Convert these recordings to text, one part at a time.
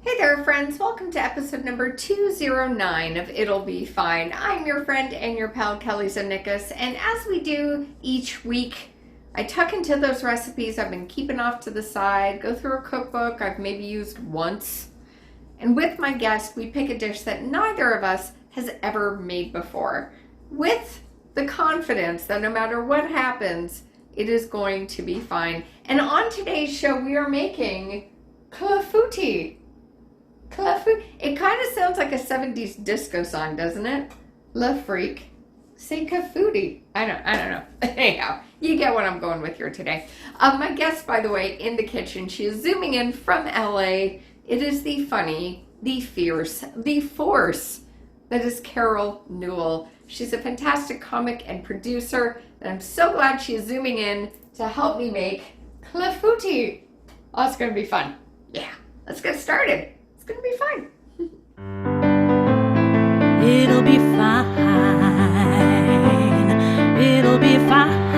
Hey there, friends. Welcome to episode number 209 of It'll Be Fine. I'm your friend and your pal, Kelly Zanickas, and as we do each week, I tuck into those recipes I've been keeping off to the side, go through a cookbook I've maybe used once, and with my guest, we pick a dish that neither of us has ever made before, with the confidence that no matter what happens, it is going to be fine. And on today's show, we are making Clafouti. Clafouti. It kind of sounds like a 70s disco song, doesn't it? La Freak. Say Clafouti. I don't know. Anyhow, you get what I'm going with here today. My guest, by the way, in the kitchen, she is zooming in from LA. It is the funny, the fierce, the force that is Carol Newell. She's a fantastic comic and producer, and I'm so glad she is zooming in to help me make Clafouti. Oh, it's going to be fun. Yeah, let's get started. It's going to be fine. It'll be fine. It'll be fine.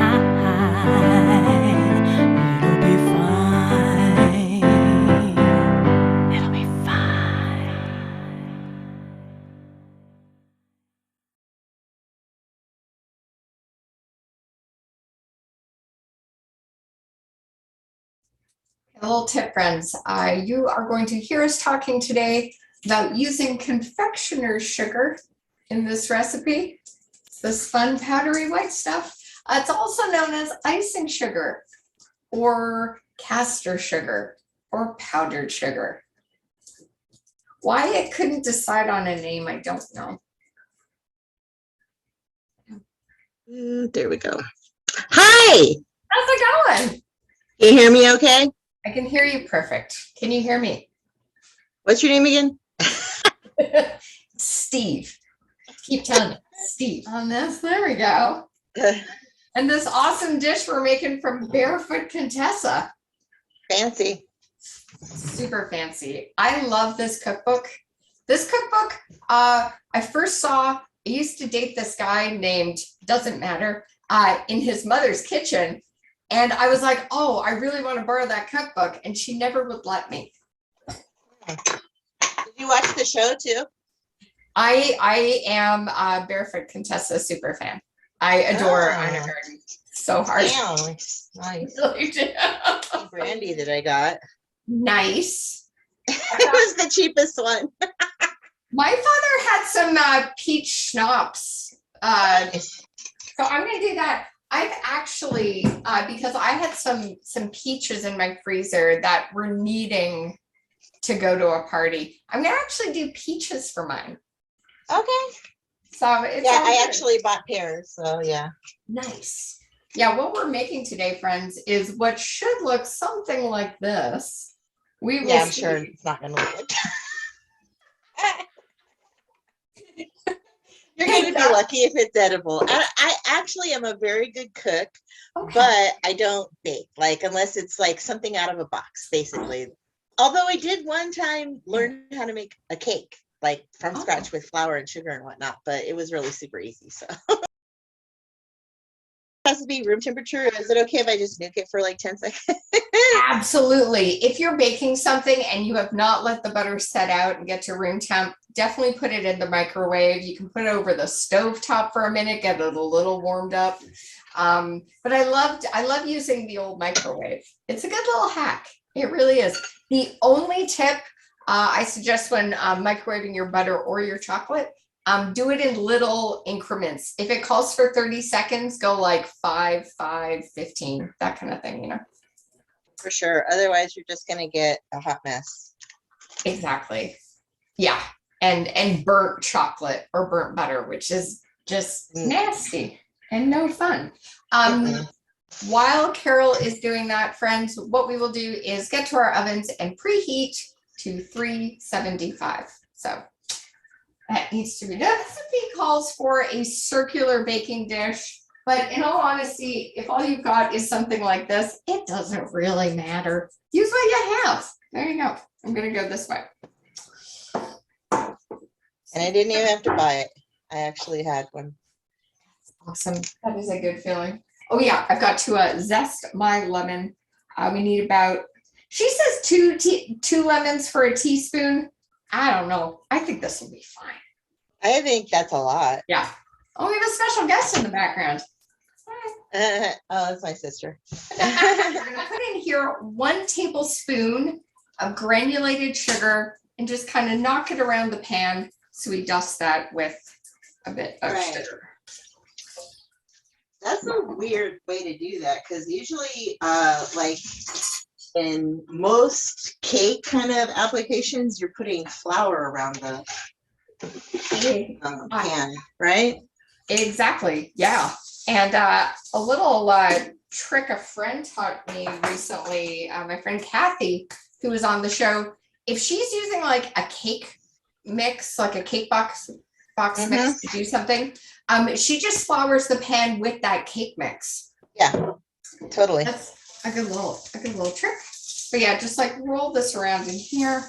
It'll be fine. It'll be fine. A little tip, friends. You are going to hear us talking today about using confectioner's sugar in this recipe. It's this fun powdery white stuff. It's also known as icing sugar or castor sugar or powdered sugar. Why it couldn't decide on a name, I don't know. There we go. Hi, How's it going? can you hear me okay? I can hear you perfect. Can you hear me? What's your name again? Steve. Keep telling me, Steve. On this, there we go. And this awesome dish we're making from Barefoot Contessa. Fancy. Super fancy. I love this cookbook. This cookbook, I first saw, I used to date this guy named, doesn't matter, in his mother's kitchen. And I was like, oh, I really want to borrow that cookbook. And she never would let me. Did you watch the show too? I am a Barefoot Contessa super fan. I adore Ina Garten so hard. Damn, nice. Really do. Brandy that I got. Nice. It was the cheapest one. My father had some peach schnapps. So I'm going to do that. I've actually, because I had some peaches in my freezer that were needing to go to a party. I'm going to actually do peaches for mine. Okay. So it's Yeah, all I good. actually bought pears, so yeah. Nice. Yeah, what we're making today, friends, is what should look something like this. We will Yeah, I'm see. sure it's not gonna look good. You're gonna be lucky if it's edible. I actually am a very good cook, Okay. but I don't bake, like unless it's like something out of a box, basically. Although I did one time learn how to make a cake, like from scratch with flour and sugar and whatnot, but it was really super easy. So it has to be room temperature. Is it okay if I just nuke it for like 10 seconds? Absolutely. If you're baking something and you have not let the butter set out and get to room temp, definitely put it in the microwave. You can put it over the stove top for a minute, get it a little warmed up. But I love using the old microwave. It's a good little hack. It really is. The only tip I suggest when microwaving your butter or your chocolate, do it in little increments. If it calls for 30 seconds, go like 5, 15, that kind of thing, you know? For sure. Otherwise, you're just gonna get a hot mess. Exactly. Yeah. And burnt chocolate or burnt butter, which is just nasty and no fun. While Carol is doing that, friends, what we will do is get to our ovens and preheat to 375. So that needs to be done. The recipe calls for a circular baking dish, but in all honesty, if all you've got is something like this, it doesn't really matter. Use what you have. There you go. I'm going to go this way. And I didn't even have to buy it. I actually had one. Awesome. That is a good feeling. Oh yeah, I've got to zest my lemon. We need about She says two lemons for a teaspoon. I don't know. I think this will be fine. I think that's a lot. Yeah. Oh, we have a special guest in the background. Oh, that's my sister. We're gonna put in here 1 tablespoon of granulated sugar and just kind of knock it around the pan. So we dust that with a bit of sugar. That's a weird way to do that because usually, like in most cake kind of applications, you're putting flour around the pan, right? Exactly. Yeah. And a little trick a friend taught me recently, my friend Kathy, who was on the show, if she's using like a cake mix, like a cake box mix to do something, she just flours the pan with that cake mix. Yeah, totally. That's a good little trick. But yeah, just like roll this around in here.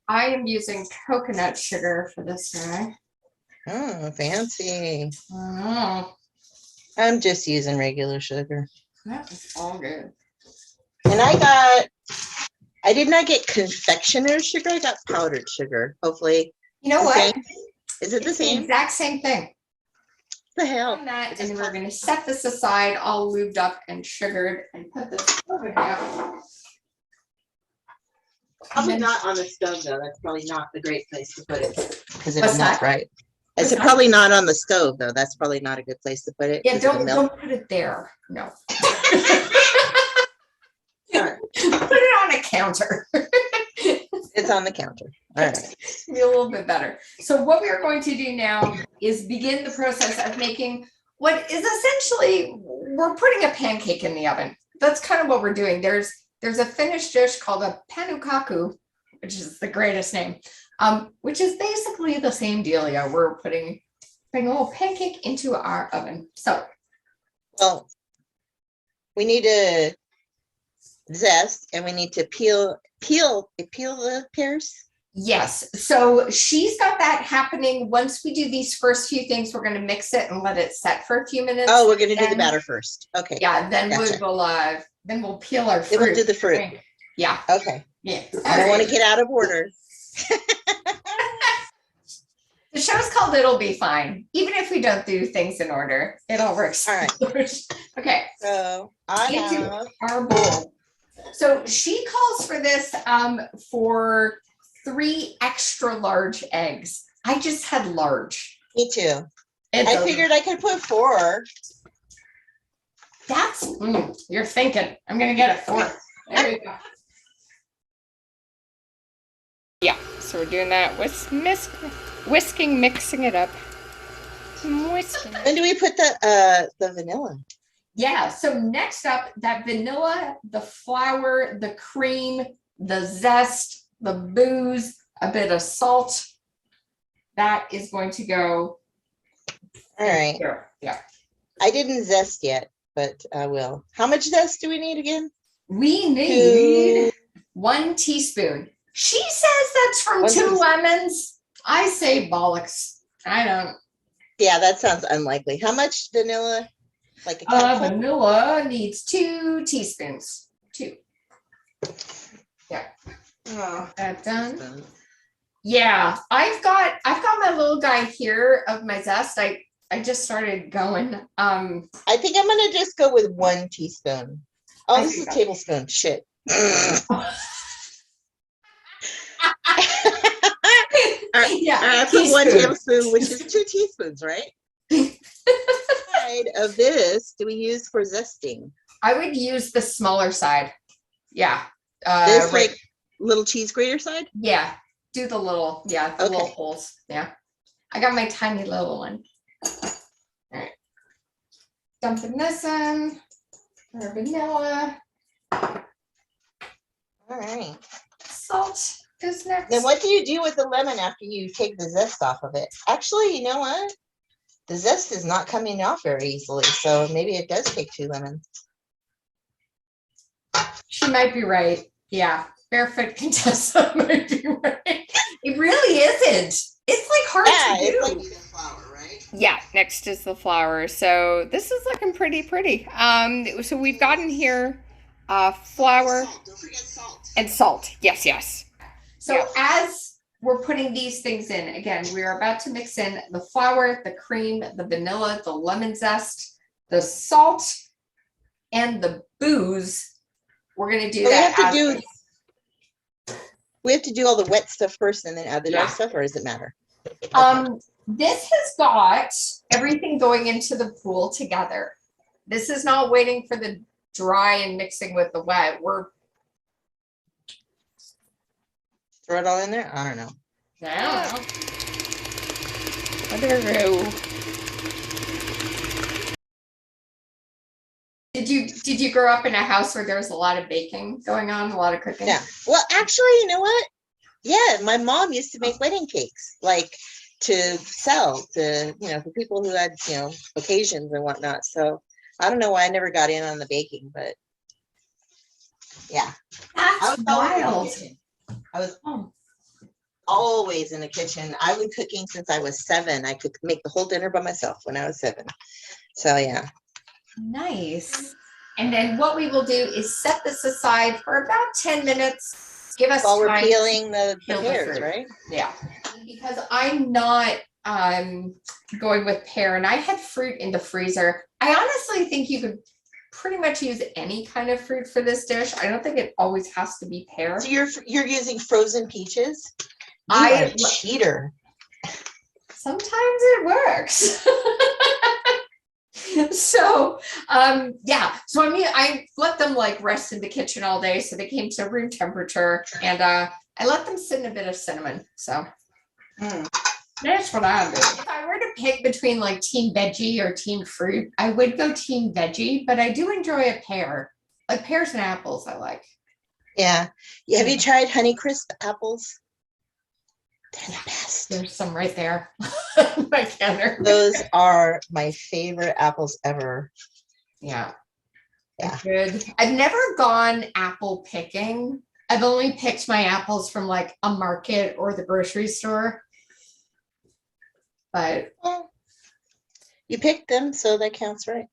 I am using coconut sugar for this guy. Oh, fancy. Oh, I'm just using regular sugar. that is all good. And I did not get confectioner's sugar. I got powdered sugar. Hopefully. You know what? Same. Is it the It's same? exact same thing. The hell? And that, and we're going to set this aside, all lubed up and sugared, and put this over here. Probably not on the stove though. That's probably not the great place to put it because What's it's not that? right. I What's said that? probably not on the stove though. That's probably not a good place to put it. Yeah, 'cause it'll melt. don't put it there. No. Alright. Put it on a counter. It's on the counter. All right. Be a little bit better. So what we are going to do now is begin the process of making what is essentially, we're putting a pancake in the oven. That's kind of what we're doing. There's a Finnish dish called a panukaku, which is the greatest name, which is basically the same dealio. We're putting a little pancake into our oven. So, Well, we need to zest and we need to peel the pears. yes. So she's got that happening. Once we do these first few things, we're going to mix it and let it set for a few minutes. Oh, we're gonna do the Then- batter first. Okay. Yeah. Then Gotcha. we'll peel our Then fruit. we'll do the fruit. Yeah. Okay. Yeah. I don't want to get out of order. The show's called It'll Be Fine. Even if we don't do things in order, it all works. All right. Okay. So I Into have our bowl. So she calls for this for 3 extra large eggs. I just had large. me too. It's I a- figured I could put 4. that's you're thinking. I'm gonna get a 4. There you go. Yeah, so we're doing that with whisking, mixing it up. Whisking. When do we put the vanilla? Yeah, so next up, that vanilla, the flour, the cream, the zest, the booze, a bit of salt, that is going to go All right. here. Yeah. I didn't zest yet, but I will. How much zest do we need again? We need 1 teaspoon. She says that's from 1 2 teaspoon. lemons. I say bollocks. I don't. Yeah, that sounds unlikely. How much vanilla? Like a cupful? Vanilla needs 2 teaspoons. 2. Oh, That done. Yeah, I've got my little guy here of my zest. I just started going. I think I'm gonna just go with 1 teaspoon. Oh, I this think is that- tablespoon. Shit. Yeah, I put 1 teaspoon. tablespoon, which is 2 teaspoons, right? Side of this do we use for zesting? I would use the smaller side. Yeah. This Right. like little cheese grater side? Yeah. Do the little, the little Okay. holes. Yeah. I got my tiny little one. All right. Dumping this in. Our vanilla. All right. Salt is next. Then what do you do with the lemon after you take the zest off of it? Actually, you know what? The zest is not coming off very easily, so maybe it does take 2 lemons. She might be right. Yeah. Barefoot Contessa might be right. It really isn't. It's like hard Yeah, to do. it's like the flour, right? Yeah, next is the flour. So this is looking pretty. So we've gotten here flour, Don't forget salt. and salt. Yes, yes. So as we're putting these things in, again, we're about to mix in the flour, the cream, the vanilla, the lemon zest, the salt, and the booze. We're going to do that. We have to do all the wet stuff first and then add the dry stuff, or does it matter? This has got everything going into the pool together. This is not waiting for the dry and mixing with the wet. We're throw it all in there. I don't know. I don't know. Did you grow up in a house where there was a lot of baking going on, a lot of cooking? Yeah. Well, actually, you know what? Yeah, my mom used to make wedding cakes, like to sell to, for people who had, occasions and whatnot. So I don't know why I never got in on the baking, but yeah. That's wild. I was always in the kitchen. I've been cooking since I was 7. I could make the whole dinner by myself when I was 7. So yeah. Nice. And then what we will do is set this aside for about 10 minutes. Give us while we're time peeling the peel pears, fruit. right? Yeah. Because I'm not going with pear, and I had fruit in the freezer. I honestly think you could pretty much use any kind of fruit for this dish. I don't think it always has to be pear. So you're using frozen peaches? You are a cheater. Sometimes it works. So so I let them like rest in the kitchen all day, so they came to room temperature, and I let them sit in a bit of cinnamon. So that's what I do. If I were to pick between like team veggie or team fruit, I would go team veggie, but I do enjoy a pear. Like pears and apples I like. Yeah. Have you tried Honeycrisp apples? They're the best. There's some right there. My counter. Those are my favorite apples ever. Yeah. Yeah. Good. I've never gone apple picking. I've only picked my apples from like a market or the grocery store. But you picked them, so that counts, right?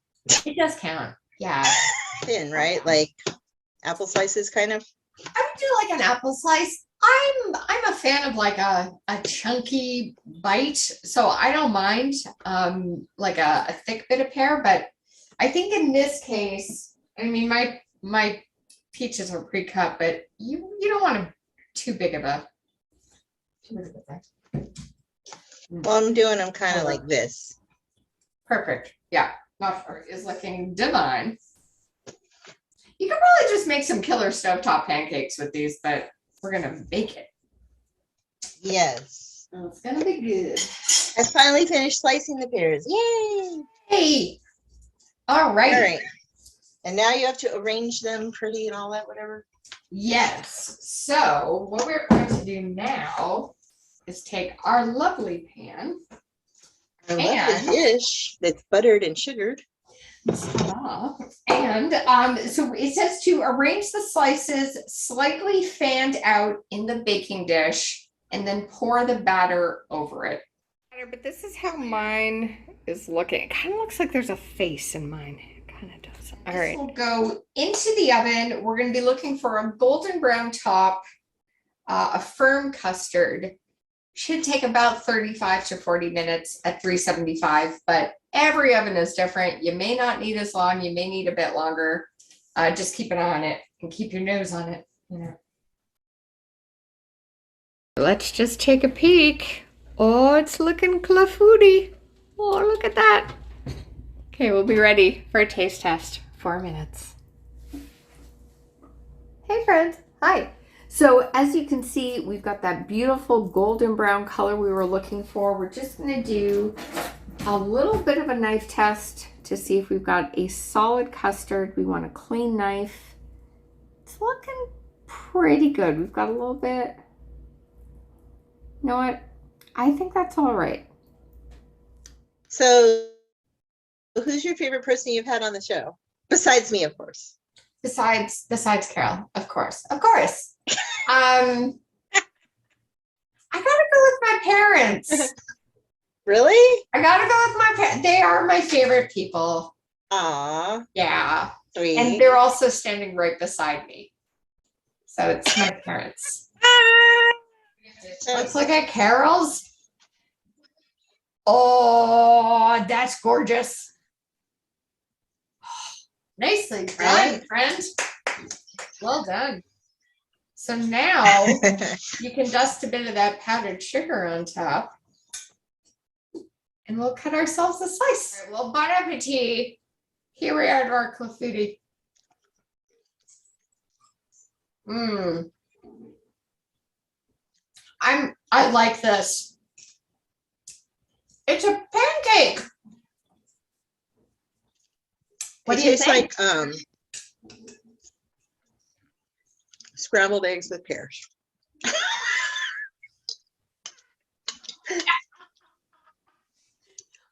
It does count. Yeah. Thin, right? Like apple slices, kind of. I would do like an apple slice. I'm a fan of like a chunky bite, so I don't mind like a thick bit of pear, but I think in this case, I mean my peaches are pre-cut, but you don't want too big of a thing. Well, I'm doing them kind of like this. Perfect. Yeah, Muffler is looking divine. You could probably just make some killer stovetop pancakes with these, but we're gonna bake it. Yes. Oh, it's gonna be good. I finally finished slicing the pears. Yay! Hey. All right. All right. And now you have to arrange them pretty and all that, whatever. Yes. So what we're going to do now is take our lovely pan. I love the dish that's buttered and sugared. And so it says to arrange the slices slightly fanned out in the baking dish and then pour the batter over it. But this is how mine is looking. It kind of looks like there's a face in mine. It kind of does. All right. We'll go into the oven. We're going to be looking for a golden brown top, a firm custard. Should take about 35 to 40 minutes at 375, but every oven is different. You may not need as long. You may need a bit longer. Just keep an eye on it and keep your nose on it. Let's just take a peek. Oh, it's looking Clafouti. Oh, look at that. Okay, we'll be ready for a taste test. 4 minutes. Hey, friends. Hi. So as you can see, we've got that beautiful golden brown color we were looking for. We're just going to do a little bit of a knife test to see if we've got a solid custard. We want a clean knife. It's looking pretty good. We've got a little bit. You know what? I think that's all right. So who's your favorite person you've had on the show? Besides me, of course. Besides Carol, of course. I gotta go with my parents. Really? I gotta go with my parents. They are my favorite people. Aw. Yeah. Sweet. And they're also standing right beside me. So it's my parents. Let's look at Carol's. Oh, that's gorgeous. Nicely done, friend. Well done. So now you can dust a bit of that powdered sugar on top. And we'll cut ourselves a slice. All right, well, bon appetit. Here we are at our clafouti. I like this. It's a pancake. What do you think? Like scrambled eggs with pears.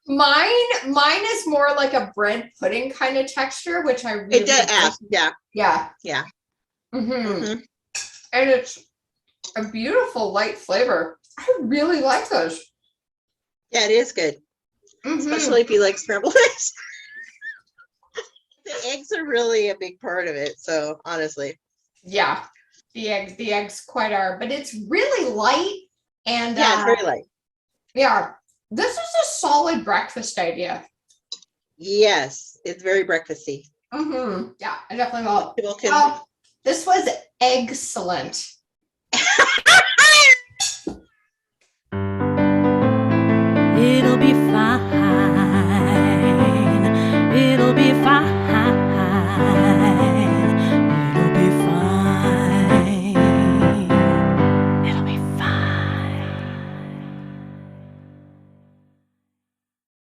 Mine is more like a bread pudding kind of texture, which I really It does. Yeah. Yeah. And it's a beautiful light flavor. I really like those. Yeah, it is good. Especially if you like scrambled eggs. The eggs are really a big part of it. So honestly. Yeah, the eggs quite are, but it's really light and yeah, it's very light. Yeah, this is a solid breakfast idea. Yes, it's very breakfasty. Yeah, I definitely will. People can. Well, this was excellent. It'll be fine. It'll be fine.